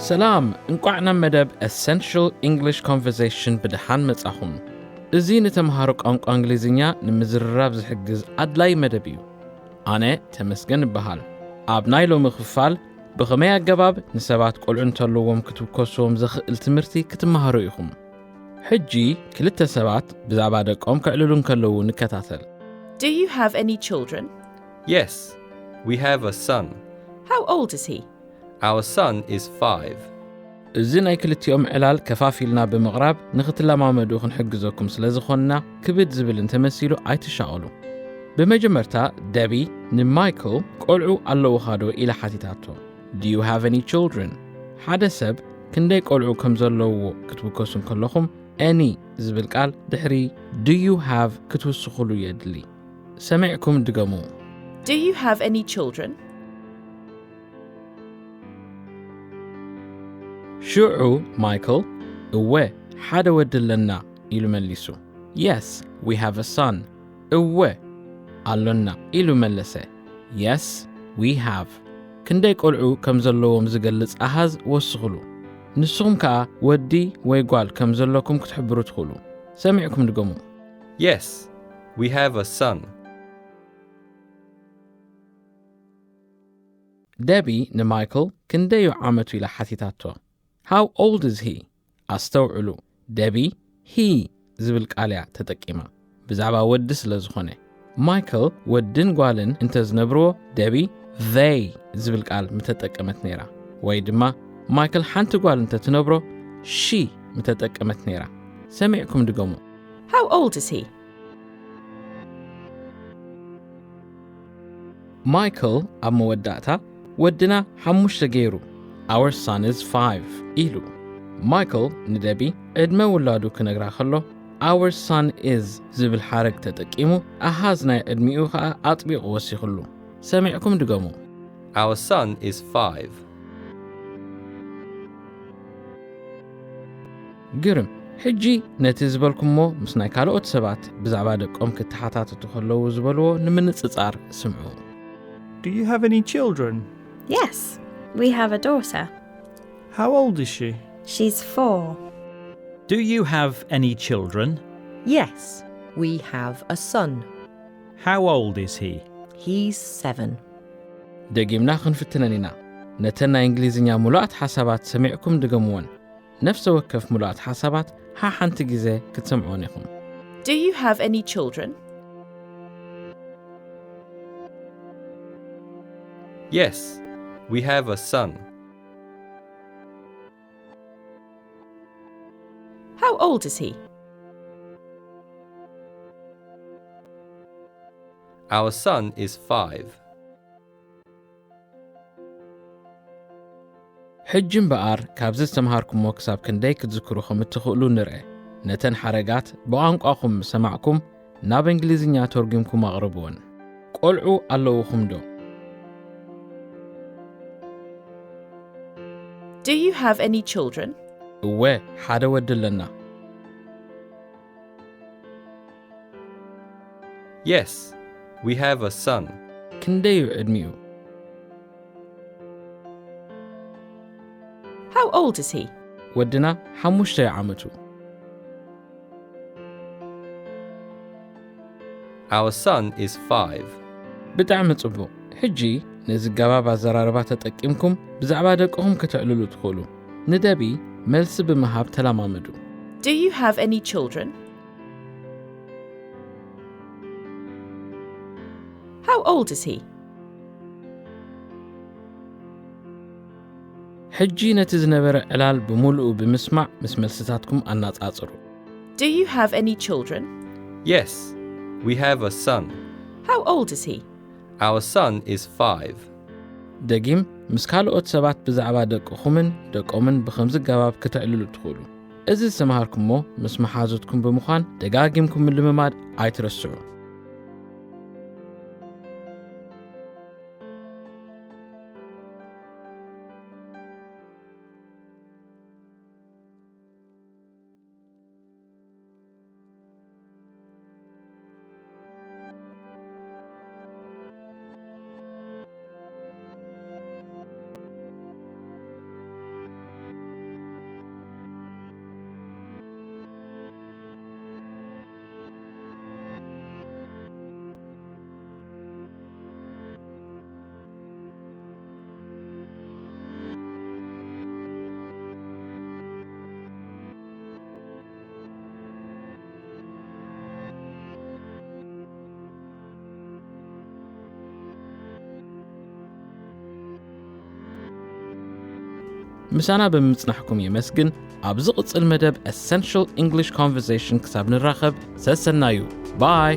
ሰላም እንቋዕና መደብ Essential English Conversation ብድሓን መጻኹም እዚ ንተምሃሮ ቋንቋ እንግሊዝኛ ንምዝርራብ ዝሕግዝ ኣድላይ መደብ እዩ ኣነ ተመስገን ይበሃል ኣብ ናይ ሎሚ ክፋል ብኸመይ ኣገባብ ንሰባት ቆልዑ እንተለዎም ክትውከሶም ዝኽእል ትምህርቲ ክትመሃሩ ኢኹም ሕጂ ክልተ ሰባት ብዛዕባ ደቆም ክዕልሉ ከለዉ ንከታተል Do you have any children? Yes, we have a son. How old is he? Our son is 5. እዚ ናይ ክልቲኦም ዕላል ከፋፊልና ብምቕራብ ንኽትለማመዱ ክንሕግዘኩም ስለ ዝኾንና ክብድ ዝብል እንተመሲሉ ኣይትሻቐሉ ብመጀመርታ ደቢ ንማይክል ቆልዑ ኣለውኻ ዶ ኢላ ሓቲታቶ Do you have any children? ሓደ ሰብ ክንደይ ቆልዑ ከም ዘለውዎ ክትውከሱን ከለኹም any ዝብል ቃል ድሕሪ Do you have ክትውስኹሉ የድሊ ሰሚዕኩም ድገሙ Do you have any children? ሽዑ ማይክል እወ ሓደ ወዲ ኣለና ኢሉ መሊሱ Yes, we have a son. እወ ኣሎና ኢሉ መለሰ Yes, we have. ክንደይ ቆልዑ ከም ዘለዎም ዝገልጽ ኣሃዝ ወስኹሉ ንስኹም ከዓ ወዲ ወይ ጓል ከም ዘለኩም ክትሕብሩ ትኽእሉ ሰሚዕኩም ድገሙ Yes, we have a son. ደቢ ንማይክል ክንደዩ ዓመቱ ኢላ ሓቲታቶ How old is he? ኣስተውዕሉ ደቢ he ዝብል ቃልያ ተጠቂማ ብዛዕባ ወዲ ስለ ዝኾነ ማይክል ወድን ጓልን እንተዝነብርዎ ደቢ they ዝብል ቃል ምተጠቀመት ነይራ ወይ ድማ ማይክል ሓንቲ ጓል እንተትነብሮ she ምተጠቀመት ነይራ ሰሚዕኩም ድገሙ How old is he? ማይክል ኣብ መወዳእታ ወድና 5 ገይሩ Our son is 5 ኢሉ ማይክል ንደቢ ዕድመ ውላዱ ክነግራ ከሎ Our son is ዝብል ሓረግ ተጠቂሙ ኣሃዝ ናይ ዕድሚኡ ከዓ ኣጥቢቑ ወሲኹሉ ሰሚዕኩም ድገሙ Our son is 5. ግርም ሕጂ ነቲ ዝበልኩሞ ምስ ናይ ካልኦት ሰባት ብዛዕባ ደቆም ክትሓታተቱ ከለዉ ዝበልዎ ንምንጽጻር ስምዑ Do you have any children? Yes, we have a daughter. How old is she? She's 4. Do you have any children? Yes, we have a son. How old is he? He's 7. ደጊምና ክንፍትነን ኢና ነተን ናይ እንግሊዝኛ ሙሉኣት ሓሳባት ሰሚዕኩም ድገምዎን ነፍሰ ወከፍ ሙሉኣት ሓሳባት ሓንቲ ግዜ ክትሰምዑን ኢኹም Do you have any children? Yes, we have a son. How old is he? Our son is 5. ሕጂ እምበኣር ካብዚ ዝተምሃርኩሞ ክሳብ ክንደይ ክትዝክሩ ከም እትኽእሉ ንርአ ነተን ሓረጋት ብቋንቋኹም ሰማዕኩም ናብ እንግሊዝኛ ተርጉምኩም ኣቕርብዎን ቆልዑ ኣለውኹም ዶ Do you have any children? እወ ሓደ ወዲ ኣለና Yes, we have a son. ክንደዩ ዕድሚኡ How old is he? ወድና 5 ዓመቱ Our son is 5. ብጣዕሚ ጽቡቕ ሕጂ ነዚ ገባብ ኣዘራርባ ተጠቂምኩም ብዛዕባ ደቅኹም ክትዕልሉ ትኽእሉ ንደቢ መልሲ ብምሃብ ተለማመዱ Do you have any children? How old is he? ሕጂ ነቲ ዝነበረ ዕላል ብምሉኡ ብምስማዕ ምስ መልስታትኩም ኣናጻጽሩ Do you have any children? Yes, we have a son. How old is he? Our son is 5. ደጊም ምስ ካልኦት ሰባት ብዛዕባ ደቅኹምን ደቆምን ብኸምዚ ገባብ ክትዕልሉ ትኽእሉ እዚ ዝተምሃርኩሞ ምስ መሓዙትኩም ብምዃን ደጋጊምኩም ልምማድ ኣይትረስዑ ምሳና ብምጽናሕኩም የመስግን ኣብዚ ቅጽል መደብ Essential English Conversation ክሳብ ንራኸብ ሰሰናዩ ባይ